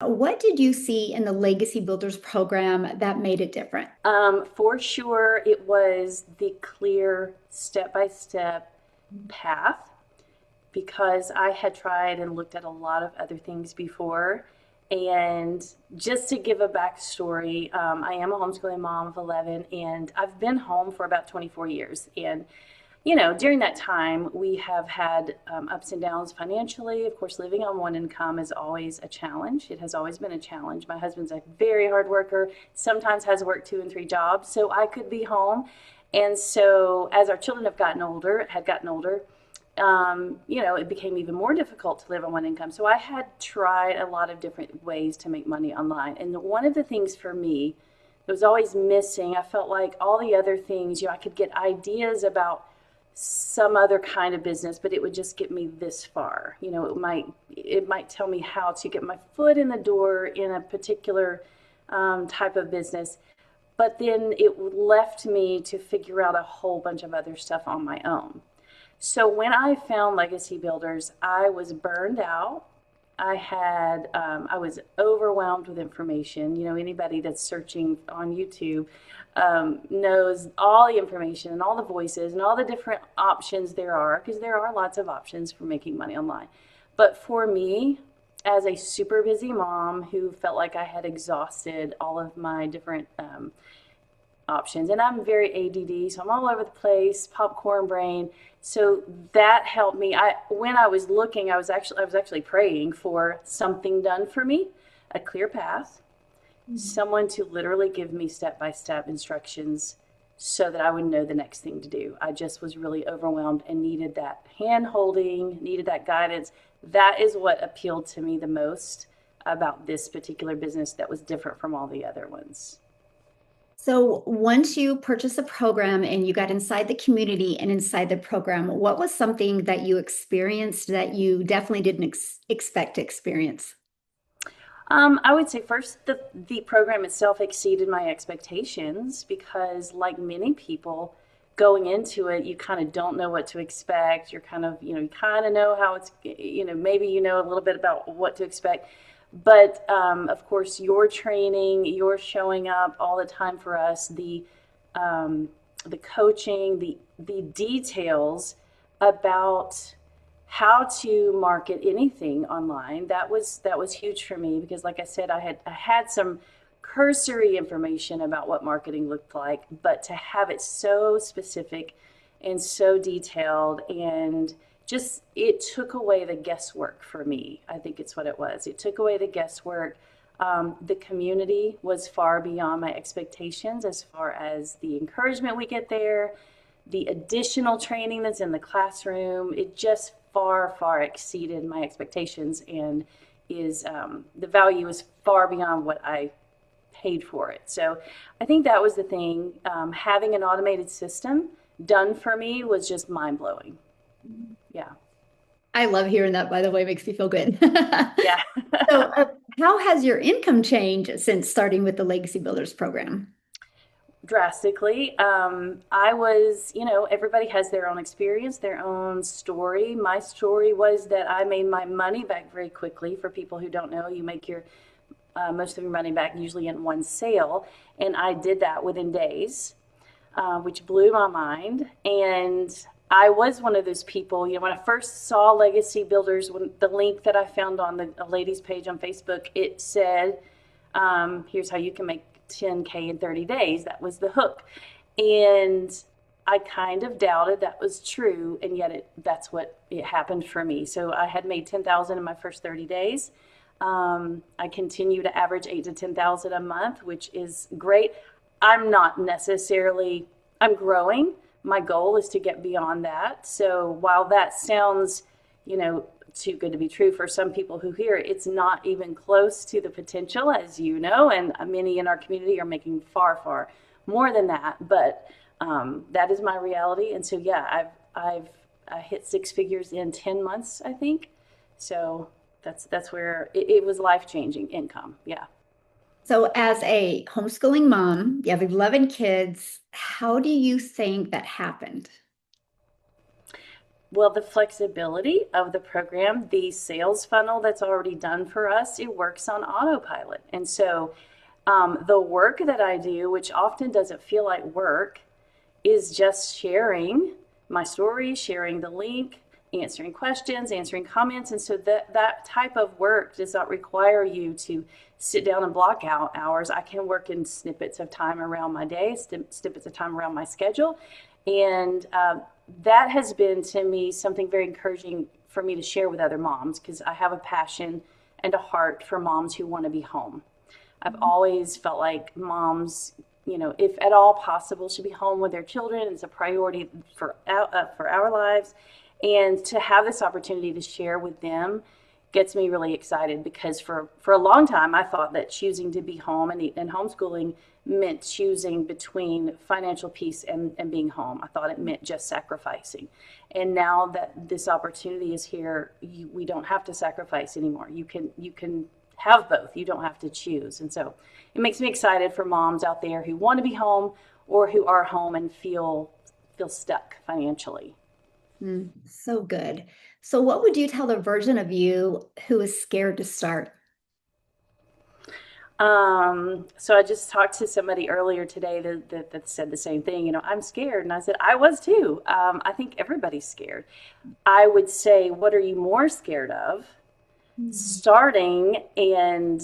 What did you see in the Legacy Builders program that made it different? For sure, it was the clear step-by-step path because I had tried and looked at a lot of other things before. And just to give a backstory, I am a homeschooling mom of 11, and I've been home for about 24 years. And during that time, we have had ups and downs financially. Of course, living on one income is always a challenge. It has always been a challenge. My husband's a very hard worker, sometimes has worked 2 and 3 jobs, so I could be home. And so, as our children had gotten older, it became even more difficult to live on one income. So I had tried a lot of different ways to make money online. And one of the things for me that was always missing, I felt like all the other things, I could get ideas about some other kind of business, but it would just get me this far. It might tell me how to get my foot in the door in a particular type of business, but then it left me to figure out a whole bunch of other stuff on my own. So when I found Legacy Builders, I was burned out. I was overwhelmed with information. Anybody that's searching on YouTube knows all the information and all the voices and all the different options there are, because there are lots of options for making money online. But for me, as a super busy mom who felt like I had exhausted all of my different options. And I'm very ADD, so I'm all over the place, popcorn brain. So that helped me. When I was looking, I was actually praying for something done for me, a clear path, someone to literally give me step-by-step instructions so that I would know the next thing to do. I just was really overwhelmed and needed that hand holding, needed that guidance. That is what appealed to me the most about this particular business that was different from all the other ones. So once you purchased the program and you got inside the community and inside the program, what was something that you experienced that you definitely didn't expect to experience? I would say first, the program itself exceeded my expectations because, like many people, going into it, you kind of don't know what to expect. You're kind of, you kind of know how it's, maybe you know a little bit about what to expect. But of course, your training, your showing up all the time for us, the coaching, the details about how to market anything online. That was huge for me because, like I said, I had some cursory information about what marketing looked like, but to have it so specific and so detailed, and just it took away the guesswork for me. I think it's what it was. It took away the guesswork. The community was far beyond my expectations as far as the encouragement we get there, the additional training that's in the classroom. It just far, far exceeded my expectations, and is the value is far beyond what I paid for it. So I think that was the thing. Having an automated system done for me was just mind blowing. Yeah. I love hearing that, by the way, makes me feel good. Yeah. So, how has your income changed since starting with the Legacy Builders program? Drastically. Everybody has their own experience, their own story. My story was that I made my money back very quickly. For people who don't know, you make your most of your money back usually in one sale, and I did that within days, which blew my mind. And I was one of those people, when I first saw Legacy Builders, when the link that I found on the a ladies page on Facebook, it said, here's how you can make 10K in 30 days. That was the hook. And I kind of doubted that was true, and yet that's what it happened for me. So I had made 10,000 in my first 30 days. I continue to average 8 to 10,000 a month, which is great. I'm not necessarily, I'm growing. My goal is to get beyond that. So while that sounds, too good to be true for some people who hear it, it's not even close to the potential, as you know, and many in our community are making far, far more than that. But that is my reality. And so, yeah, I hit six figures in 10 months, I think. So that's where it was life-changing income. Yeah. So, as a homeschooling mom, you have 11 kids. How do you think that happened? Well, the flexibility of the program, the sales funnel that's already done for us, it works on autopilot. And so the work that I do, which often doesn't feel like work, is just sharing my story, sharing the link, answering questions, answering comments. And so that type of work does not require you to sit down and block out hours. I can work in snippets of time around my day, snippets of time around my schedule. And that has been to me something very encouraging for me to share with other moms, because I have a passion and a heart for moms who want to be home. I've always felt like moms, if at all possible, should be home with their children. It's a priority for our lives. And to have this opportunity to share with them gets me really excited, because for a long time I thought that choosing to be home and homeschooling meant choosing between financial peace and being home. I thought it meant just sacrificing. And now that this opportunity is here, we don't have to sacrifice anymore. You can have both. You don't have to choose. And so it makes me excited for moms out there who want to be home or who are home and feel stuck financially. So good. So what would you tell the version of you who is scared to start? So I just talked to somebody earlier today that said the same thing. I'm scared. And I said, I was too. I think everybody's scared. I would say, what are you more scared of? Starting and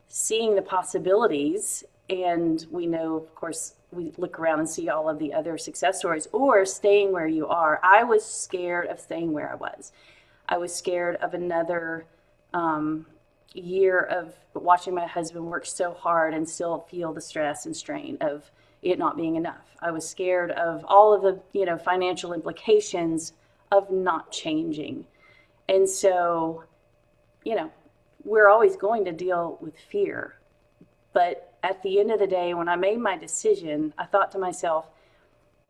seeing the possibilities. And we know, of course, we look around and see all of the other success stories, or staying where you are. I was scared of staying where I was. I was scared of another year of watching my husband work so hard and still feel the stress and strain of it not being enough. I was scared of all of the, financial implications of not changing. And so, we're always going to deal with fear. But at the end of the day, when I made my decision, I thought to myself,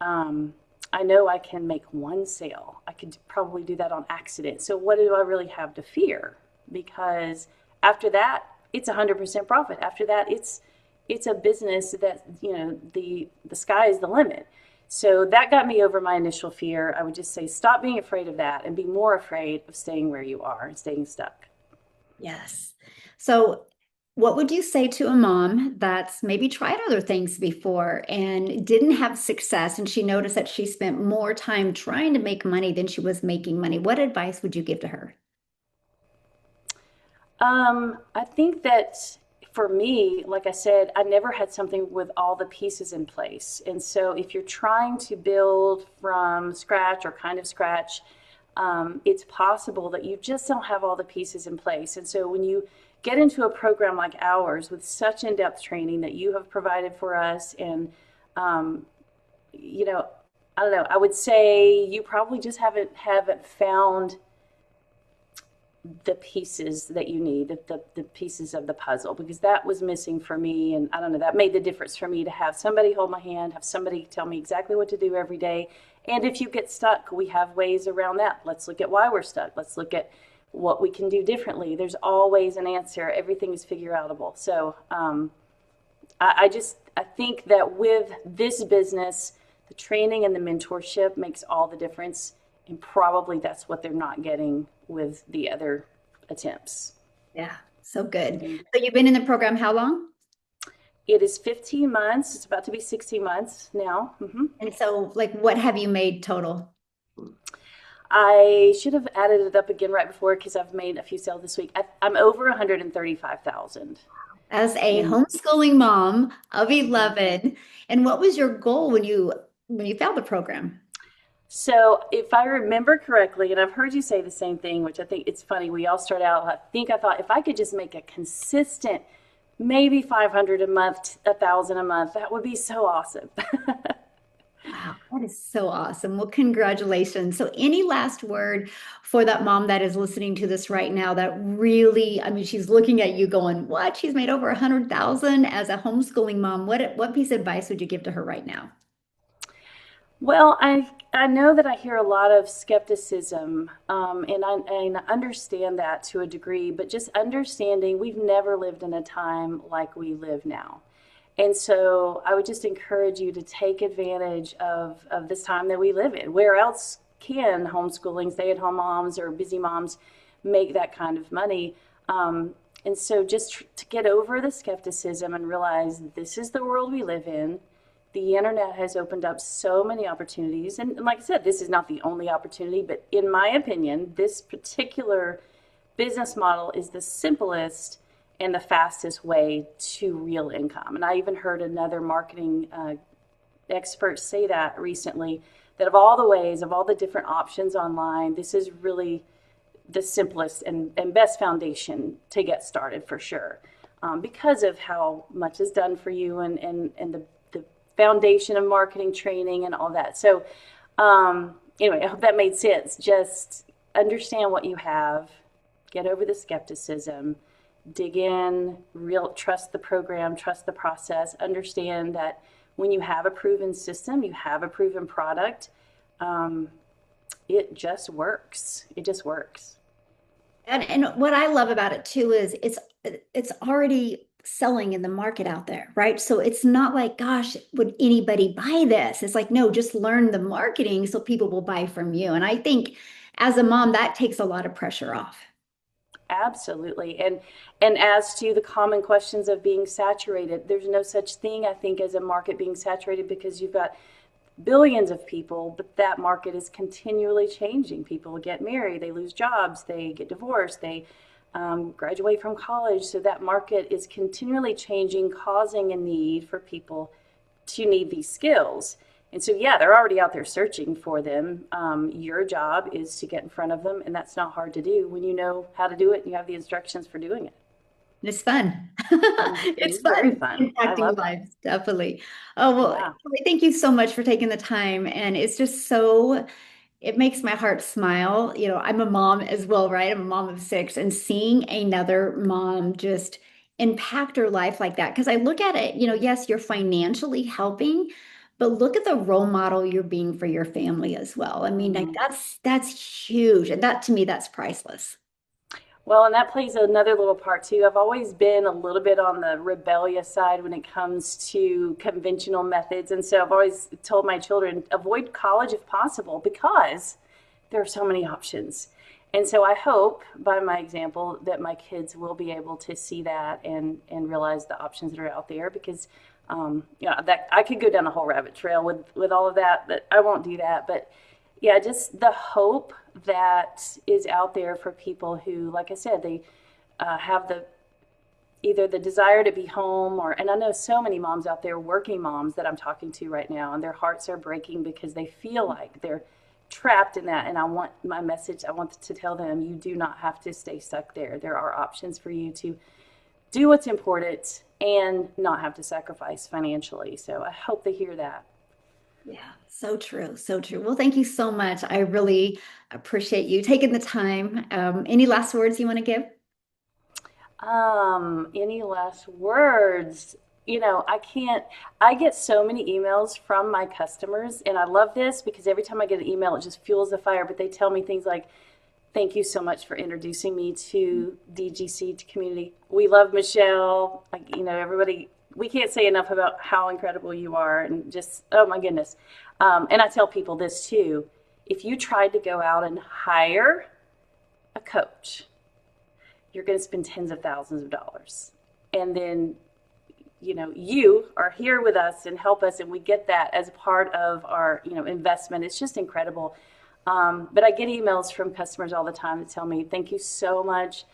I know I can make one sale. I could probably do that on accident. So what do I really have to fear? Because after that, it's 100% profit. After that, it's a business that, the sky is the limit. So that got me over my initial fear. I would just say, stop being afraid of that and be more afraid of staying where you are and staying stuck. Yes. So what would you say to a mom that's maybe tried other things before and didn't have success, and she noticed that she spent more time trying to make money than she was making money? What advice would you give to her? I think that for me, like I said, I never had something with all the pieces in place. And so if you're trying to build from scratch or kind of scratch, it's possible that you just don't have all the pieces in place. And so when you get into a program like ours with such in-depth training that you have provided for us, and you know, I don't know, I would say you probably just haven't found the pieces that you need, the pieces of the puzzle, because that was missing for me. And I don't know, that made the difference for me to have somebody hold my hand, have somebody tell me exactly what to do every day. And if you get stuck, we have ways around that. Let's look at why we're stuck. Let's look at what we can do differently. There's always an answer. Everything is figure outable. So I think that with this business, the training and the mentorship makes all the difference. And probably that's what they're not getting with the other attempts. Yeah, so good. Mhm. So you've been in the program how long? It is 15 months. It's about to be 16 months now. And so, like, what have you made total? I should have added it up again right before, because I've made a few sales this week. I'm over 135,000. As a And homeschooling mom of mhm. 11, and what was your goal when you found the program? So if I remember correctly, and I've heard you say the same thing, which I think it's funny, we all start out, I thought if I could just make a consistent, maybe 500 a month, 1,000 a month, that would be so awesome. Wow, that is so awesome. Well, congratulations. So, any last word for that mom that is listening to this right now that really, I mean, she's looking at you going, what? She's made over 100,000 as a homeschooling mom. What piece of advice would you give to her right now? Well, I know that I hear a lot of skepticism, and I understand that to a degree, but just understanding we've never lived in a time like we live now. And so I would just encourage you to take advantage of this time that we live in. Where else can homeschooling, stay-at-home moms or busy moms make that kind of money. And so just to get over the skepticism and realize this is the world we live in. The internet has opened up so many opportunities. And like I said, this is not the only opportunity, but in my opinion, this particular business model is the simplest and the fastest way to real income. And I even heard another marketing expert say that recently, that of all the ways, of all the different options online, this is really the simplest and best foundation to get started for sure, because of how much is done for you and the foundation of marketing training and all that. So anyway, I hope that made sense. Just understand what you have, get over the skepticism, dig in, trust the program, trust the process, understand that when you have a proven system, you have a proven product, it just works. It just works. And what I love about it too is it's already selling in the market out there, right? So it's not like, gosh, would anybody buy this? It's like, no, just learn the marketing so people will buy from you. And I think as a mom, that takes a lot of pressure off. Absolutely. And as to the common questions of being saturated, there's no such thing, I think, as a market being saturated, because you've got billions of people, but that market is continually changing. People get married, they lose jobs, they get divorced, they graduate from college. So that market is continually changing, causing a need for people to need these skills. And so, yeah, they're already out there searching for them. Your job is to get in front of them, and that's not hard to do when you know how to do it and you have the instructions for doing it. It's fun. It It's is very fun fun. I impacting love it. lives, definitely. Oh, well, Yeah. Kelly, thank you so much for taking the time. And it's just so, it makes my heart smile. You know, I'm a mom as well, right? I'm a mom of six, and seeing another mom just impact her life like that. Because I look at it, yes, you're financially helping, but look at the role model you're being for your family as well. I mean, like Mhm. that's huge. And that to me, that's priceless. Well, and that plays another little part too. I've always been a little bit on the rebellious side when it comes to conventional methods. And so I've always told my children, avoid college if possible, because there are so many options. And so I hope by my example that my kids will be able to see that and realize the options that are out there, because that I could go down a whole rabbit trail with all of that, but I won't do that. But yeah, just the hope that is out there for people who, like I said, they have the either the desire to be home, or, and I know so many moms out there, working moms that I'm talking to right now, and their hearts are breaking because they feel like they're trapped in that. And I want my message, I want to tell them, you do not have to stay stuck there. There are options for you to do what's important and not have to sacrifice financially. So I hope they hear that. Yeah, so true. So true. Well, thank you so much. I really appreciate you taking the time. Any last words you want to give? Any last words? I can't, I get so many emails from my customers, and I love this because every time I get an email, it just fuels the fire. But they tell me things like, thank you so much for introducing me to DGC community. We love Michelle. Like, everybody, we can't say enough about how incredible you are, and just, oh my goodness. And I tell people this too. If you tried to go out and hire a coach, you're going to spend tens of thousands of dollars. And then, you are here with us and help us, and we get that as part of our, investment. It's just incredible. But I get emails from customers all the time that tell me, thank you so much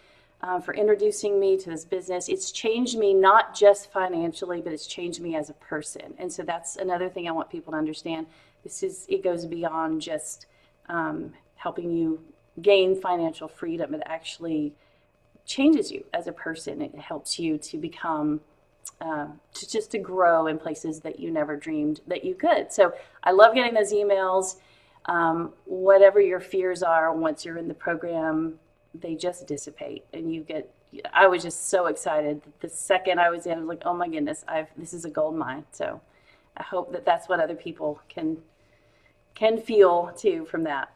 for introducing me to this business. It's changed me not just financially, but it's changed me as a person. And so that's another thing I want people to understand. It goes beyond just helping you gain financial freedom. It actually changes you as a person. It helps you to become, to grow in places that you never dreamed that you could. So I love getting those emails. Whatever your fears are, once you're in the program, they just dissipate, and I was just so excited. The second I was in, I was like, oh my goodness, this is a gold mine. So I hope that that's what other people can feel too from that.